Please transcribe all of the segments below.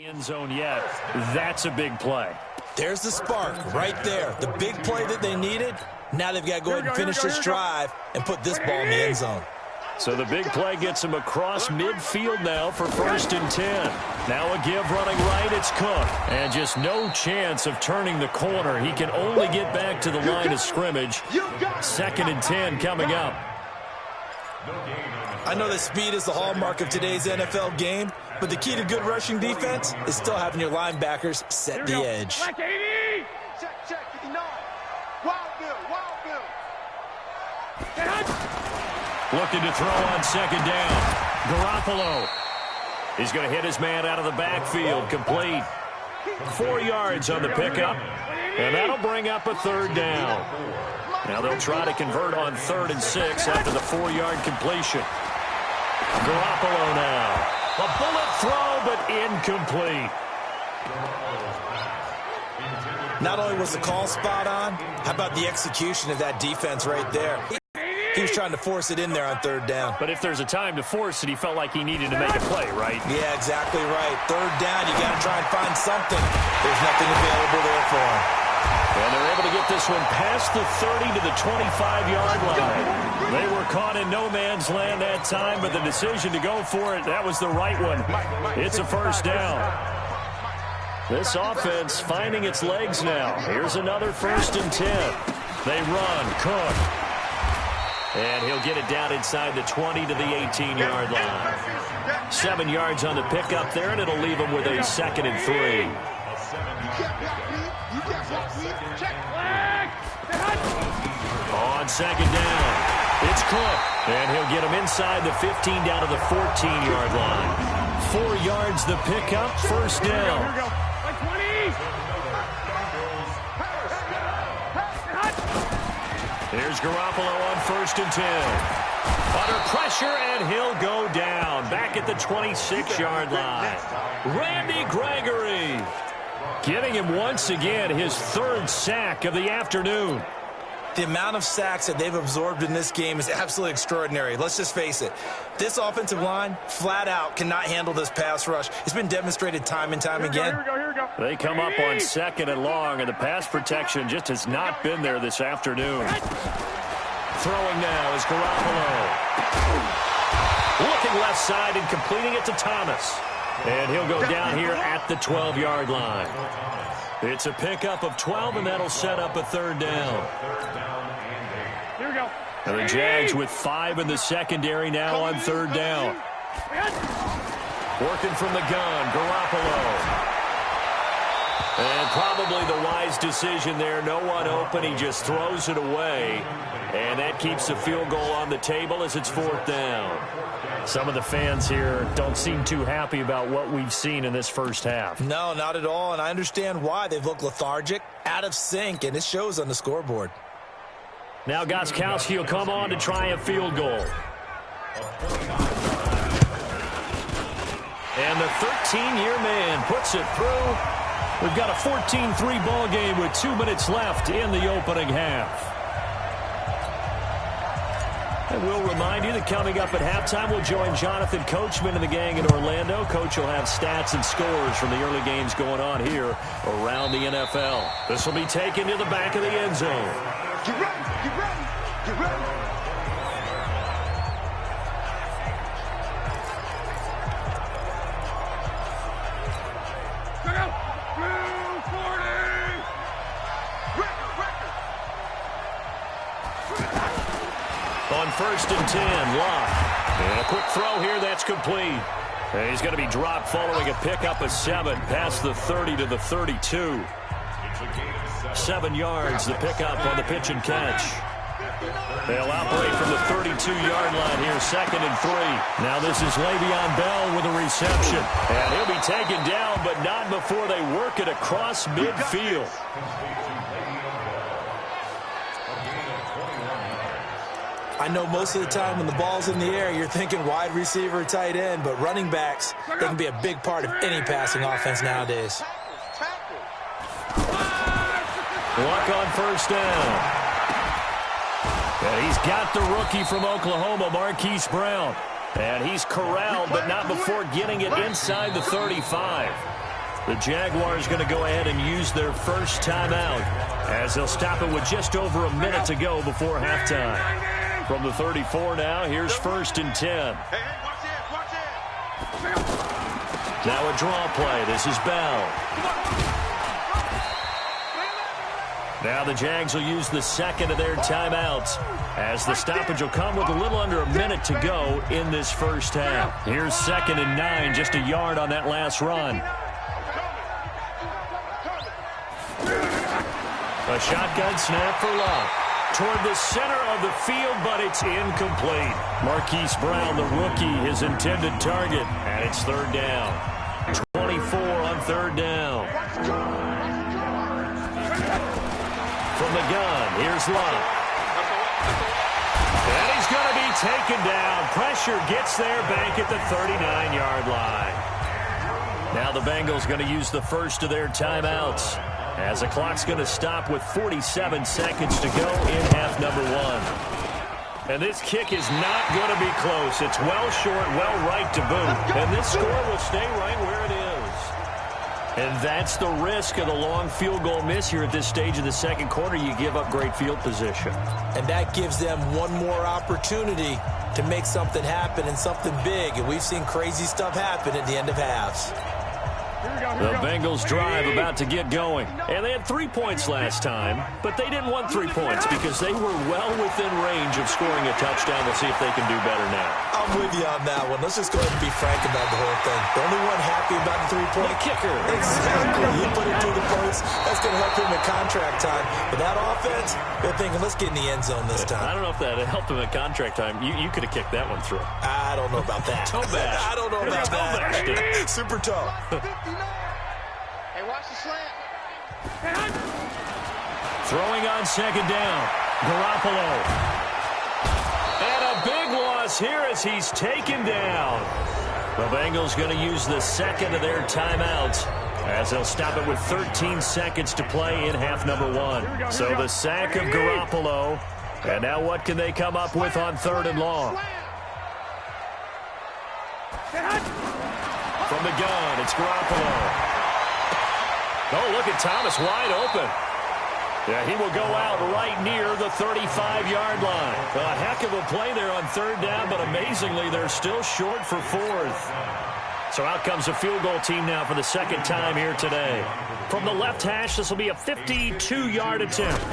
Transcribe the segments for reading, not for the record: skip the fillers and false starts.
End zone yet. That's a big play. There's the spark right there. The big play that they needed. Now they've got to go ahead and finish this drive and put this ball in the end zone. So the big play gets him across midfield now for 1st and 10. Now a give running right. It's Cook. And just no chance of turning the corner. He can only get back to the line of scrimmage. 2nd and 10 coming up. I know that speed is the hallmark of today's NFL game, but the key to good rushing defense is still having your linebackers set the edge. Check, 59. Wild Bill. Looking to throw on 2nd down. Garoppolo. He's going to hit his man out of the backfield. Complete. 4 yards on the pickup. And that'll bring up a 3rd down. Now they'll try to convert on 3rd and 6 after the 4-yard completion. Garoppolo now. A bullet throw, but incomplete. Not only was the call spot on, how about the execution of that defense right there? He was trying to force it in there on 3rd down. But if there's a time to force it, he felt like he needed to make a play, right? Yeah, exactly right. 3rd down, you got to try and find something. There's nothing available there for him. And they're able to get this one past the 30 to the 25-yard line. They were caught in no man's land that time, but the decision to go for it, that was the right one. It's a 1st down. This offense finding its legs now. Here's another 1st and 10. They run. Cook. And he'll get it down inside the 20 to the 18-yard line. 7 yards on the pickup there, and it'll leave him with a 2nd and 3. On 2nd down, it's Cook. And he'll get him inside the 15 down to the 14-yard line. 4 yards the pickup, 1st down. Here's Garoppolo on 1st and 10. Under pressure, and he'll go down. Back at the 26-yard line. Randy Gregory getting him once again his 3rd sack of the afternoon. The amount of sacks that they've absorbed in this game is absolutely extraordinary. Let's just face it. This offensive line, flat out, cannot handle this pass rush. It's been demonstrated time and time again. Here we go. They come up on 2nd and long, and the pass protection just has not been there this afternoon. Throwing now is Garoppolo. Looking left side and completing it to Thomas. And he'll go down here at the 12-yard line. It's a pickup of 12, and that'll set up a 3rd down. Here we go. And the Jags with 5 in the secondary now on 3rd down. Working from the gun, Garoppolo. And probably the wise decision there. No one open. He just throws it away. And that keeps the field goal on the table as it's 4th down. Some of the fans here don't seem too happy about what we've seen in this first half. No, not at all, and I understand why. They've looked lethargic, out of sync, and it shows on the scoreboard. Now Gostkowski will come on to try a field goal. And the 13-year man puts it through. We've got a 14-3 ball game with 2 minutes left in the opening half. And we'll remind you that coming up at halftime, we'll join Jonathan Coachman and the gang in Orlando. Coach will have stats and scores from the early games going on here around the NFL. This will be taken to the back of the end zone. Get ready. On 1st and 10, Locke. And a quick throw here, that's complete. And he's going to be dropped following a pickup of 7 past the 30 to the 32. 7 yards, the pickup on the pitch and catch. They'll operate from the 32-yard line here, 2nd and 3. Now this is Le'Veon Bell with a reception. And he'll be taken down, but not before they work it across midfield. I know most of the time when the ball's in the air, you're thinking wide receiver, tight end, but running backs, they can be a big part of any passing offense nowadays. Luck on 1st down. And he's got the rookie from Oklahoma, Marquise Brown. And he's corralled, but not before getting it inside the 35. The Jaguars going to go ahead and use their first timeout as they'll stop it with just over a minute to go before halftime. From the 34 now, here's 1st and 10. Now a draw play. This is Bell. Now the Jags will use the second of their timeouts as the stoppage will come with a little under a minute to go in this first half. Here's 2nd and 9, just a yard on that last run. A shotgun snap for Love. Toward the center of the field, but it's incomplete. Marquise Brown, the rookie, his intended target, and it's 3rd down. 24 on 3rd down. From the gun, here's Love. And he's going to be taken down. Pressure gets there back at the 39-yard line. Now the Bengals going to use the first of their timeouts as the clock's going to stop with 47 seconds to go in half number 1. And this kick is not going to be close. It's well short, well right to boot. And this score will stay right where it is. And that's the risk of the long field goal miss here at this stage of the second quarter. You give up great field position. And that gives them one more opportunity to make something happen and something big. And we've seen crazy stuff happen at the end of halves. The Bengals drive about to get going. And they had 3 points last time, but they didn't want 3 points because they were well within range of scoring a touchdown. We'll see if they can do better now. I'm with you on that one. Let's just go ahead and be frank about the whole thing. The only one happy about the 3-point kicker. Exactly. He put it through the post. That's going to help him in contract time. But that offense, they're thinking, let's get in the end zone this time. I don't know if that helped him in contract time. You could have kicked that one through. I don't know about that. Toe bash. I don't know about that. Super toe. Hey, watch the slant. Throwing on 2nd down. Garoppolo. And a big loss here as he's taken down. The Bengals going to use the second of their timeouts as they'll stop it with 13 seconds to play in half number 1. So the sack of Garoppolo. And now what can they come up with on 3rd and long? From the gun, it's Garoppolo. Oh, look at Thomas wide open. Yeah, he will go out right near the 35-yard line. A heck of a play there on 3rd down, but amazingly, they're still short for 4th. So out comes a field goal team now for the second time here today. From the left hash, this will be a 52-yard attempt.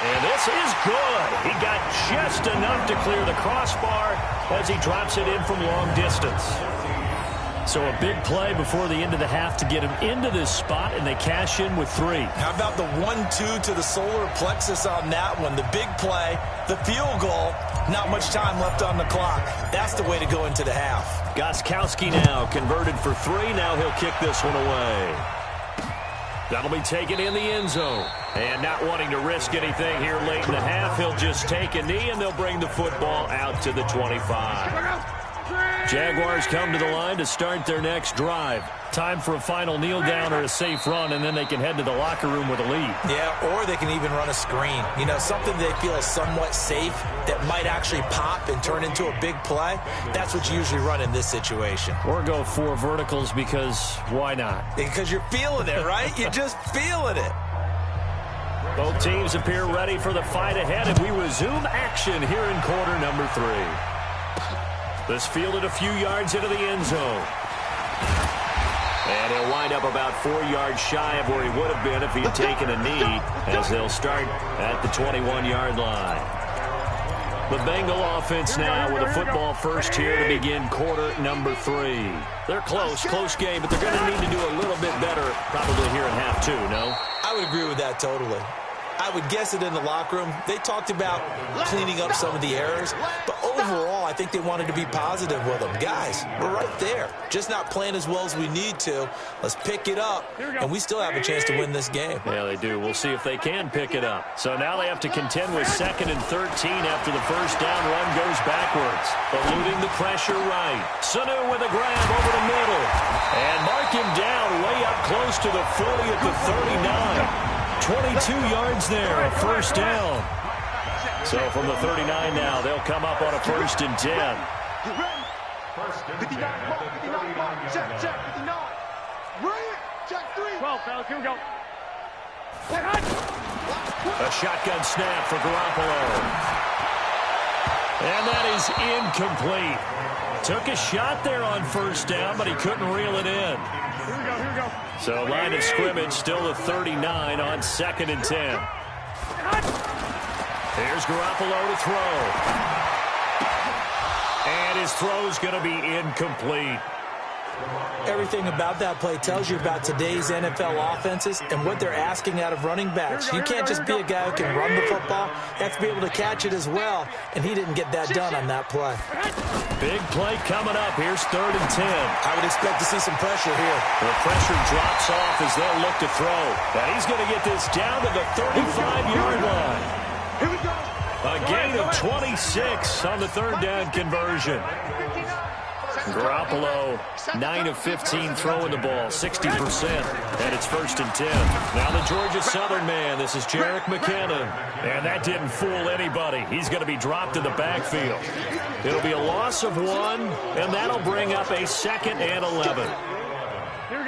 And this is good. He got just enough to clear the crossbar as he drops it in from long distance. So a big play before the end of the half to get him into this spot, and they cash in with 3. How about the 1-2 to the solar plexus on that one? The big play, the field goal, not much time left on the clock. That's the way to go into the half. Gostkowski now converted for 3. Now he'll kick this one away. That'll be taken in the end zone. And not wanting to risk anything here late in the half, he'll just take a knee, and they'll bring the football out to the 25. Jaguars come to the line to start their next drive. Time for a final kneel down or a safe run, and then they can head to the locker room with a lead. Yeah, or they can even run a screen. You know, something they feel is somewhat safe that might actually pop and turn into a big play. That's what you usually run in this situation. Or go 4 verticals because why not? Because you're feeling it, right? You're just feeling it. Both teams appear ready for the fight ahead, and we resume action here in quarter number 3. This fielded a few yards into the end zone. And he'll wind up about 4 yards shy of where he would have been if he had taken a knee, as they'll start at the 21-yard line. The Bengal offense now with a football first here to begin quarter number 3. They're close game, but they're going to need to do a little bit better probably here in half 2, no? I would agree with that totally. I would guess it in the locker room. They talked about cleaning up some of the errors, but overall, I think they wanted to be positive with them. Guys, we're right there. Just not playing as well as we need to. Let's pick it up, and we still have a chance to win this game. Yeah, they do. We'll see if they can pick it up. So now they have to contend with 2nd and 13 after the first down run goes backwards. Eluding the pressure right. Sanu with a grab over the middle. And mark him down way up close to the 40 at the 39. 22 yards there, a first down. So from the 39 now, they'll come up on a 1st and 10. Check, 59. Brilliant. Check 3. 12, fellas, here we go. A shotgun snap for Garoppolo. And that is incomplete. Took a shot there on first down, but he couldn't reel it in. Here we go. So line of scrimmage still at 39 on 2nd and 10. Here's Garoppolo to throw. And his throw's going to be incomplete. Everything about that play tells you about today's NFL offenses and what they're asking out of running backs. You can't just be a guy who can run the football. You have to be able to catch it as well, and he didn't get that done on that play. Big play coming up. Here's 3rd and 10. I would expect to see some pressure here. The pressure drops off as they'll look to throw. And he's going to get this down to the 35-yard line. Here we go. A gain of 26 on the 3rd down conversion. Garoppolo, 9 of 15 throwing the ball, 60%. And it's 1st and 10. Now the Georgia Southern man. This is Jerick McKinnon. And that didn't fool anybody. He's going to be dropped in the backfield. It'll be a loss of 1, and that'll bring up a 2nd and 11.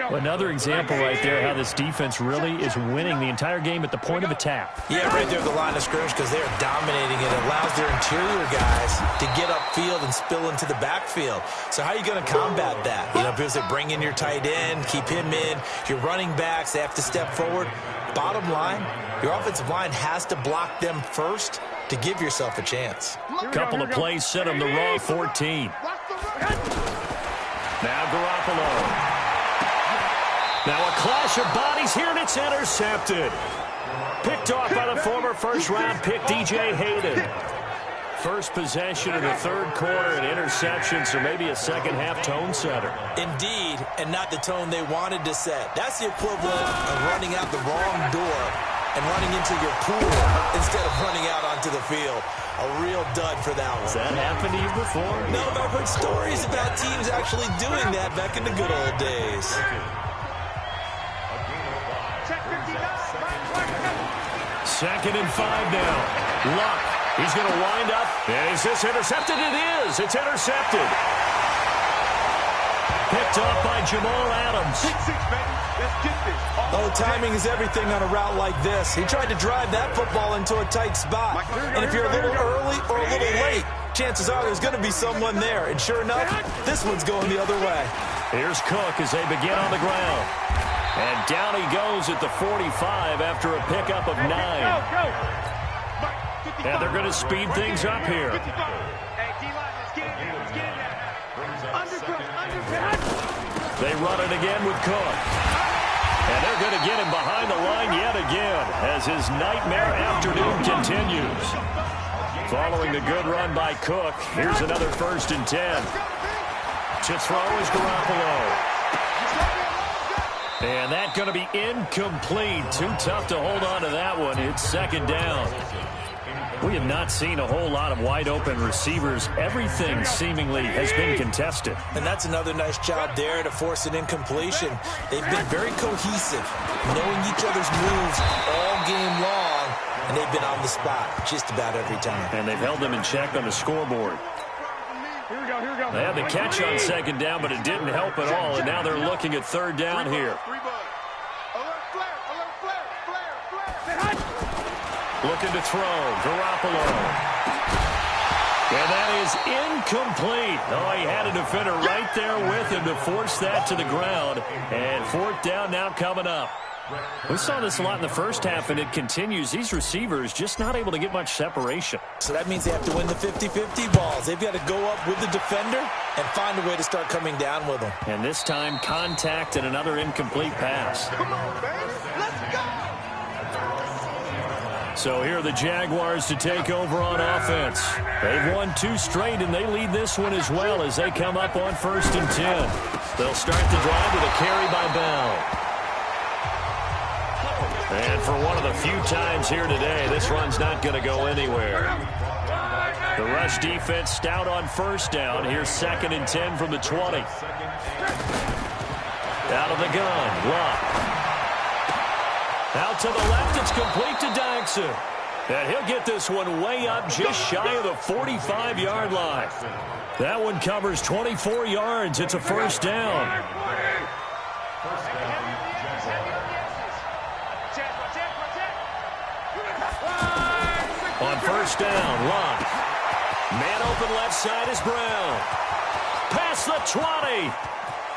Another example right there how this defense really is winning the entire game at the point of attack. Yeah, right there at the line of scrimmage because they're dominating it. It allows their interior guys to get upfield and spill into the backfield. So how are you going to combat that? You know, because they bring in your tight end, keep him in. Your running backs, they have to step forward. Bottom line, your offensive line has to block them first to give yourself a chance. A couple of plays sent him the wrong 14. Now Garoppolo. Now a clash of bodies here, and it's intercepted. Picked off by the former first-round pick, D.J. Hayden. First possession of the 3rd quarter, an interception, so maybe a second-half tone setter. Indeed, and not the tone they wanted to set. That's the equivalent of running out the wrong door and running into your pool instead of running out onto the field. A real dud for that one. Has that happened to you before? No, but I've heard stories about teams actually doing that back in the good old days. Check 59. 2nd and 5 now. Luck. He's going to wind up. And is this intercepted? It is. It's intercepted. Picked off by Jamal Adams. 6-6, baby. Let's get this. Oh, timing is everything on a route like this. He tried to drive that football into a tight spot. And if you're a little early or a little late, chances are there's going to be someone there. And sure enough, this one's going the other way. Here's Cook as they begin on the ground. And down he goes at the 45 after a pickup of 9. And they're going to speed things up here. They run it again with Cook. And they're going to get him behind the line yet again as his nightmare afternoon continues. Following the good run by Cook, here's another 1st and 10. To throw is Garoppolo. And that's going to be incomplete. Too tough to hold on to that one. It's 2nd down. We have not seen a whole lot of wide-open receivers. Everything seemingly has been contested. And that's another nice job there to force an incompletion. They've been very cohesive, knowing each other's moves all game long, and they've been on the spot just about every time. And they've held them in check on the scoreboard. Here we go. They had the catch on 2nd down, but it didn't help at all, and now they're looking at 3rd down here. Looking to throw. Garoppolo. And that is incomplete. Oh, he had a defender right there with him to force that to the ground. And 4th down now coming up. We saw this a lot in the first half, and it continues. These receivers just not able to get much separation. So that means they have to win the 50-50 balls. They've got to go up with the defender and find a way to start coming down with them. And this time, contact and another incomplete pass. Come on, baby. Let's go. So here are the Jaguars to take over on offense. They've won 2 straight, and they lead this one as well as they come up on 1st and 10. They'll start the drive with a carry by Bell. And for one of the few times here today, this run's not going to go anywhere. The rush defense stout on 1st down. Here's 2nd and 10 from the 20. Out of the gun, Luck. Out to the left, it's complete to Dykson. And he'll get this one way up just shy of the 45-yard line. That one covers 24 yards. It's a first down. On first down, Lott. Man open left side is Brown. Past the 20.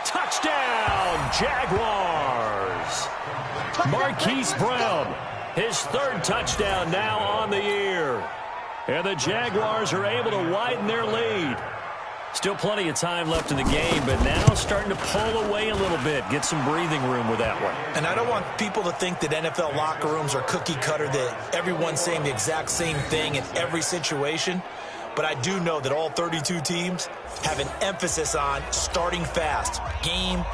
Touchdown, Jaguars. Marquise Brown, his third touchdown now on the year. And the Jaguars are able to widen their lead. Still plenty of time left in the game, but now starting to pull away a little bit. Get some breathing room with that one. And I don't want people to think that NFL locker rooms are cookie cutter, that everyone's saying the exact same thing in every situation. But I do know that all 32 teams have an emphasis on starting fast. Game,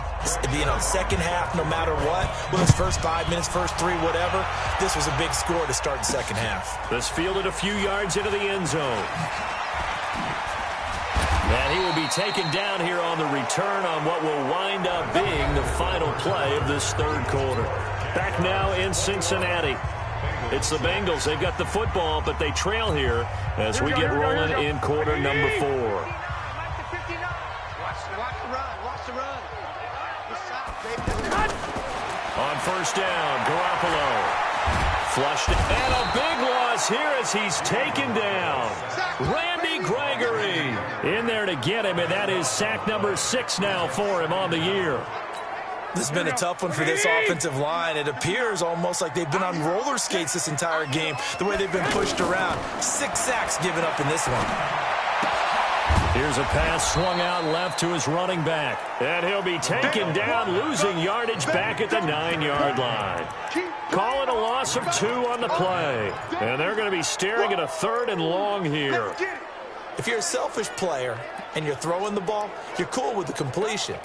second half, no matter what. Whether it's first 5 minutes, first 3, whatever. This was a big score to start the second half. This fielded a few yards into the end zone. And he will be taken down here on the return on what will wind up being the final play of this third quarter. Back now in Cincinnati. It's the Bengals. They've got the football, but they trail here as we get rolling in quarter number 4. Watch the run. On first down, Garoppolo. Flushed, and a big loss here as he's taken down. Randy Gregory in there to get him, and that is sack number 6 now for him on the year. This has been a tough one for this offensive line. It appears almost like they've been on roller skates this entire game, the way they've been pushed around. 6 sacks given up in this one. Here's a pass swung out left to his running back. And he'll be taken down, losing yardage back at the 9-yard line. Call it a loss of 2 on the play. And they're going to be staring at a 3rd and long here. If you're a selfish player and you're throwing the ball, you're cool with the completion.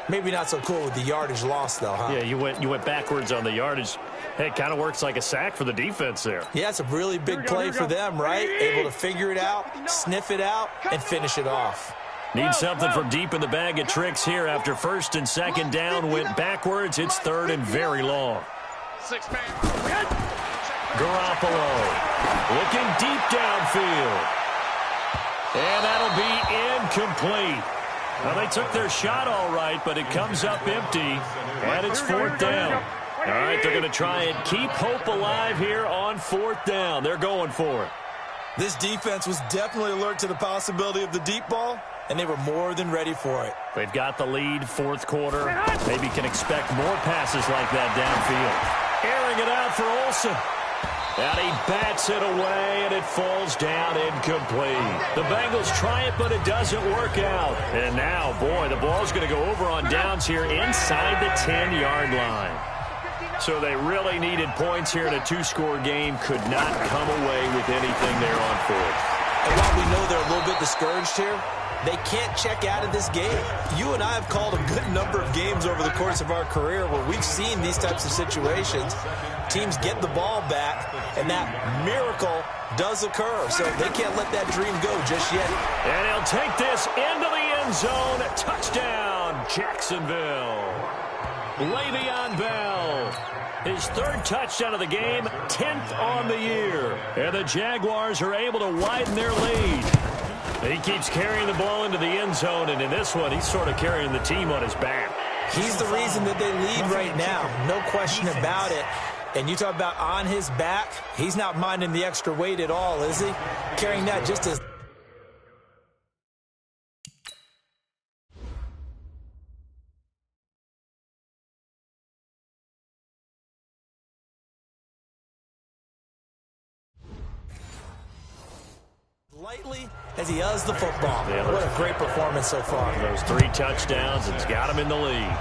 Maybe not so cool with the yardage loss, though, huh? Yeah, you went backwards on the yardage. Hey, it kind of works like a sack for the defense there. Yeah, it's a really big play for them, right? Able to figure it out, sniff it out, and finish it off. Need something from deep in the bag of tricks here after first and second down went backwards. It's 3rd and very long. Garoppolo looking deep downfield. And that'll be incomplete. Well, they took their shot all right, but it comes up empty, and it's 4th down. All right, they're going to try and keep hope alive here on 4th down. They're going for it. This defense was definitely alert to the possibility of the deep ball, and they were more than ready for it. They've got the lead, 4th quarter. Maybe can expect more passes like that downfield. Airing it out for Olsen. And he bats it away, and it falls down incomplete. The Bengals try it, but it doesn't work out. And now, boy, the ball's going to go over on downs here inside the 10-yard line. So they really needed points here in a 2-score game. Could not come away with anything there on 4th. And while we know they're a little bit discouraged here, they can't check out of this game. You and I have called a good number of games over the course of our career where we've seen these types of situations. Teams get the ball back, and that miracle does occur. So they can't let that dream go just yet. And he'll take this into the end zone. Touchdown, Jacksonville. Le'Veon Bell, his 3rd touchdown of the game, 10th on the year. And the Jaguars are able to widen their lead. He keeps carrying the ball into the end zone, and in this one, he's sort of carrying the team on his back. He's the reason that they lead right now, no question about it. And you talk about on his back, he's not minding the extra weight at all, is he? Carrying that just as... lightly as he does the football. Yeah, what a great performance so far. Those 3 touchdowns, it's got him in the lead.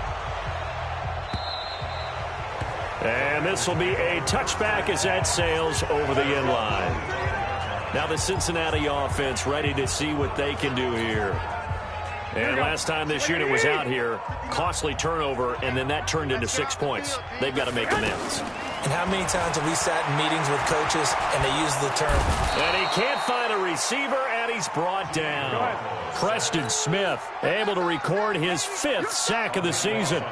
And this will be a touchback as that sails over the end line. Now the Cincinnati offense ready to see what they can do here. And last time this unit was out here, costly turnover, and then that turned into 6 points. They've got to make amends. And how many times have we sat in meetings with coaches and they use the term? And he can't find a receiver, and he's brought down. Preston Smith able to record his 5th sack of the season.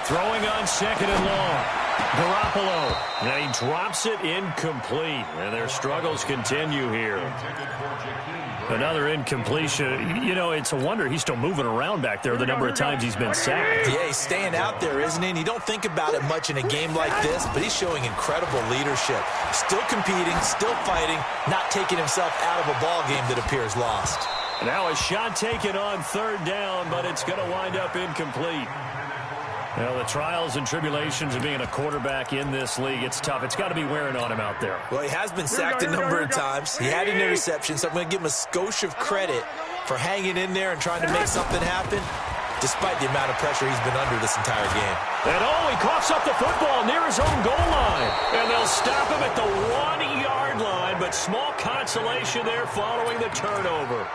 Throwing on 2nd and long. Garoppolo, and he drops it incomplete, and their struggles continue here. Another incompletion. You know, it's a wonder he's still moving around back there the number of times he's been sacked. Yeah, he's staying out there, isn't he? And you don't think about it much in a game like this, but he's showing incredible leadership. Still competing, still fighting, not taking himself out of a ball game that appears lost. Now a shot taken on third down, but it's going to wind up incomplete. Well, the trials and tribulations of being a quarterback in this league, it's tough. It's got to be wearing on him out there. Well, he has been sacked a number of times. He had an interception, so I'm going to give him a skosh of credit for hanging in there and trying to make something happen, despite the amount of pressure he's been under this entire game. And he coughs up the football near his own goal line. And they'll stop him at the 1-yard line, but small consolation there following the turnover.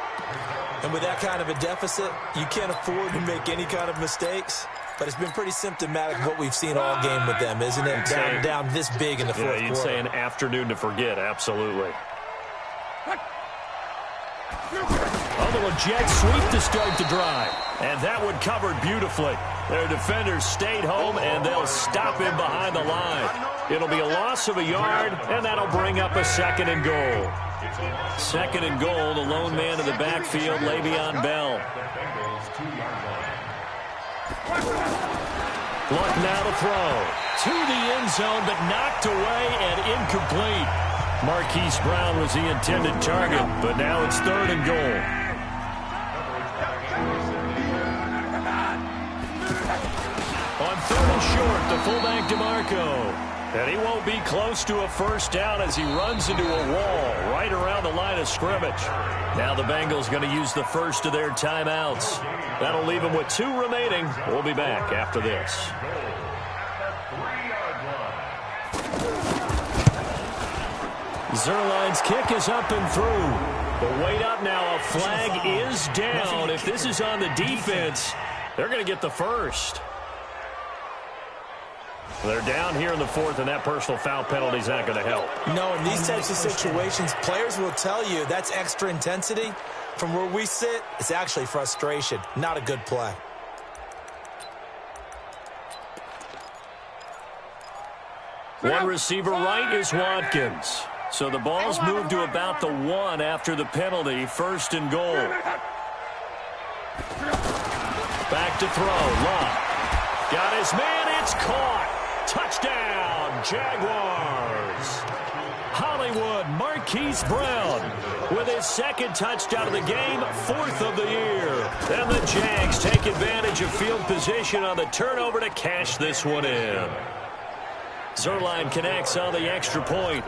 And with that kind of a deficit, you can't afford to make any kind of mistakes. But it's been pretty symptomatic of what we've seen all game with them, isn't it? Down this big in the fourth quarter. You'd say an afternoon to forget, absolutely. A little jet sweep to start the drive. And that one covered beautifully. Their defenders stayed home, and they'll stop him behind the line. It'll be a loss of a yard, and that'll bring up a 2nd and goal. 2nd and goal, the lone man in the backfield, Le'Veon Bell. Luck now to throw. To the end zone, but knocked away and incomplete. Marquise Brown was the intended target, but now it's 3rd and goal. On 3rd and short, the fullback DeMarco. And he won't be close to a first down as he runs into a wall right around the line of scrimmage. Now the Bengals going to use the first of their timeouts. That'll leave them with 2 remaining. We'll be back after this. Zuerlein's kick is up and through. The wait up now. A flag is down. If this is on the defense, they're going to get the first. They're down here in the 4th, and that personal foul penalty is not going to help. No, in these types of situations, players will tell you that's extra intensity. From where we sit, it's actually frustration. Not a good play. One receiver right is Watkins. So the ball's moved to about the 1 after the penalty. 1st and goal. Back to throw. Love. Got his man. It's caught. Touchdown, Jaguars. Hollywood Marquise Brown with his 2nd touchdown of the game, 4th of the year. And the Jags take advantage of field position on the turnover to cash this one in. Zuerlein connects on the extra point.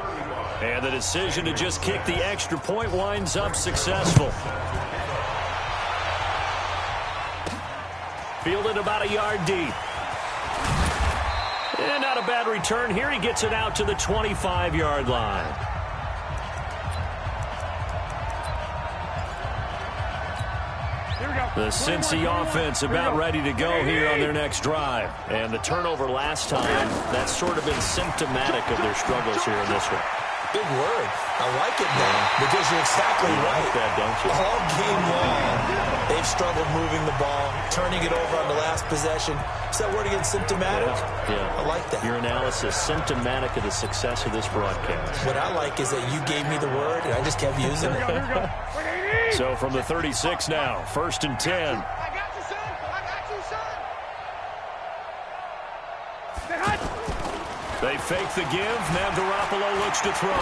And the decision to just kick the extra point winds up successful. Fielded about a yard deep. And not a bad return here. He gets it out to the 25-yard line. The Cincy offense about ready to go here on their next drive. And the turnover last time, that's sort of been symptomatic of their struggles here in this one. Big word. I like it now because you're exactly right. Like that, don't you? All game long, they've struggled moving the ball, turning it over on the last possession. Is that word again, symptomatic? Yeah. I like that. Your analysis, symptomatic of the success of this broadcast. What I like is that you gave me the word, and I just kept using it. So from the 36 now, 1st and 10. I got you, son. I got you, son. They fake the give. Now Garoppolo looks to throw.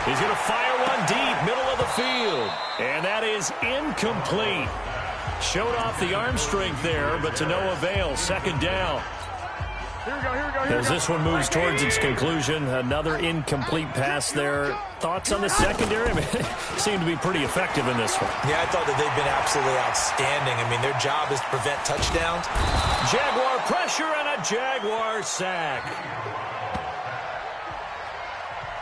He's going to fire one deep, middle of the field. And that is incomplete. Showed off the arm strength there, but to no avail. 2nd down. Here we go. As this one moves towards its conclusion, another incomplete pass there. Thoughts on the secondary? I mean, seem to be pretty effective in this one. Yeah, I thought that they've been absolutely outstanding. I mean, their job is to prevent touchdowns. Jaguar pressure and a Jaguar sack.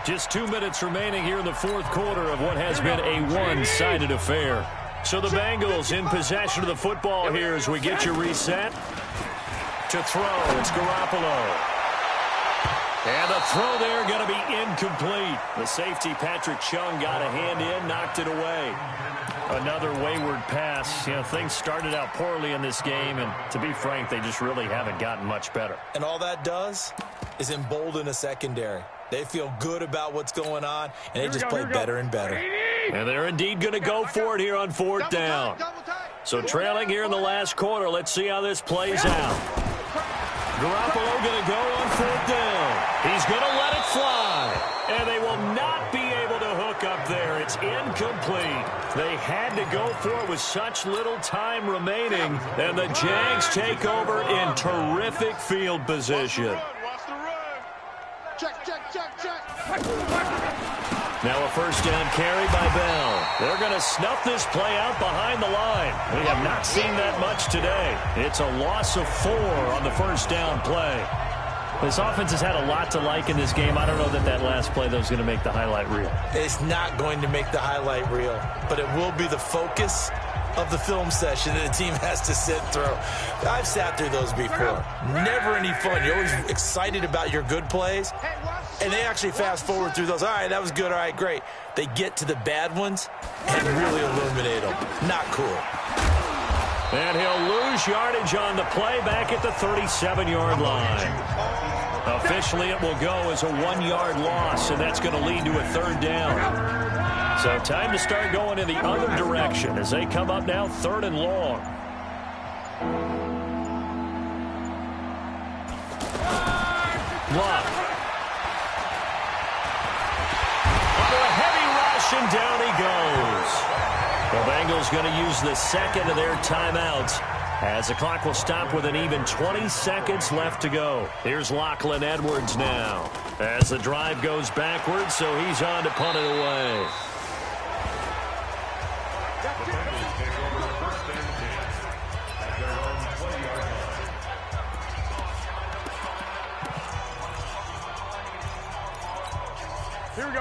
Just 2 minutes remaining here in the 4th quarter of what has been a one-sided affair. So the Bengals in possession of the football here as we get you reset. To throw, it's Garoppolo. And the throw there going to be incomplete. The safety, Patrick Chung, got a hand in, knocked it away. Another wayward pass. You know, things started out poorly in this game, and to be frank, they just really haven't gotten much better. And all that does is embolden a secondary. They feel good about what's going on, and they just play better and better. And they're indeed going to go for it here on fourth down. So trailing here in the last quarter, let's see how this plays out. Garoppolo going to go on fourth down. He's going to let it fly. And they will not be able to hook up there. It's incomplete. They had to go for it with such little time remaining. And the Jags take over in terrific field position. Watch the run. Check, check, check, check. Now a first down carry by Bell. They're going to snuff this play out behind the line. We have not seen that much today. It's a loss of 4 on the first down play. This offense has had a lot to like in this game. I don't know that last play, though, is going to make the highlight reel. It's not going to make the highlight reel, but it will be the focus of the film session that the team has to sit through. I've sat through those before. Never any fun. You're always excited about your good plays, and they actually fast forward through those. All right, that was good. All right, great. They get to the bad ones and really illuminate them. Not cool. And he'll lose yardage on the play back at the 37-yard line. Officially, it will go as a 1-yard loss, and that's going to lead to a third down. So time to start going in the other direction as they come up now 3rd and long. Love. Under a heavy rush, and down he goes. The Bengals going to use the second of their timeouts as the clock will stop with an even 20 seconds left to go. Here's Lachlan Edwards now as the drive goes backwards, so he's on to punt it away.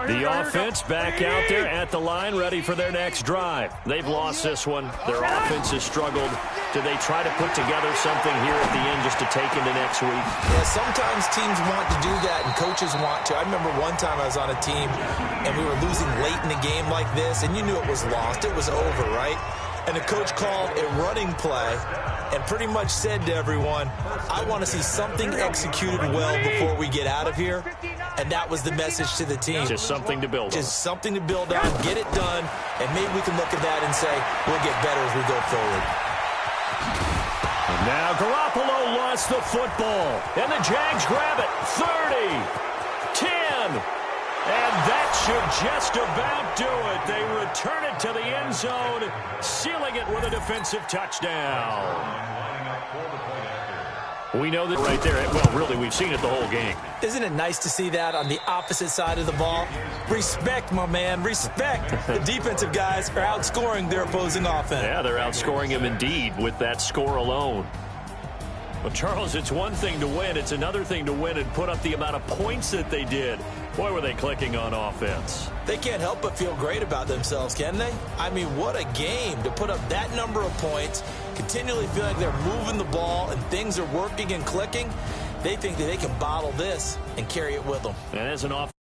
The offense back out there at the line, ready for their next drive. They've lost this one. Their offense has struggled. Do they try to put together something here at the end just to take into next week? Yeah, sometimes teams want to do that, and coaches want to. I remember one time I was on a team, and we were losing late in a game like this, and you knew it was lost. It was over, right? And the coach called a running play and pretty much said to everyone, I want to see something executed well before we get out of here. And that was the message to the team. Just something to build on. Just something to build on, get it done, and maybe we can look at that and say, we'll get better as we go forward. And now Garoppolo lost the football, and the Jags grab it. 30, 10, and that should just about do it. They return it to the end zone, sealing it with a defensive touchdown. We know that right there. Well, really, we've seen it the whole game. Isn't it nice to see that on the opposite side of the ball? Respect, my man, respect. The defensive guys are outscoring their opposing offense. Yeah, they're outscoring him indeed with that score alone. But, Charles, it's one thing to win. It's another thing to win and put up the amount of points that they did. Boy, were they clicking on offense. They can't help but feel great about themselves, can they? I mean, what a game to put up that number of points, continually feel like they're moving the ball and things are working and clicking. They think that they can bottle this and carry it with them. And as an offense,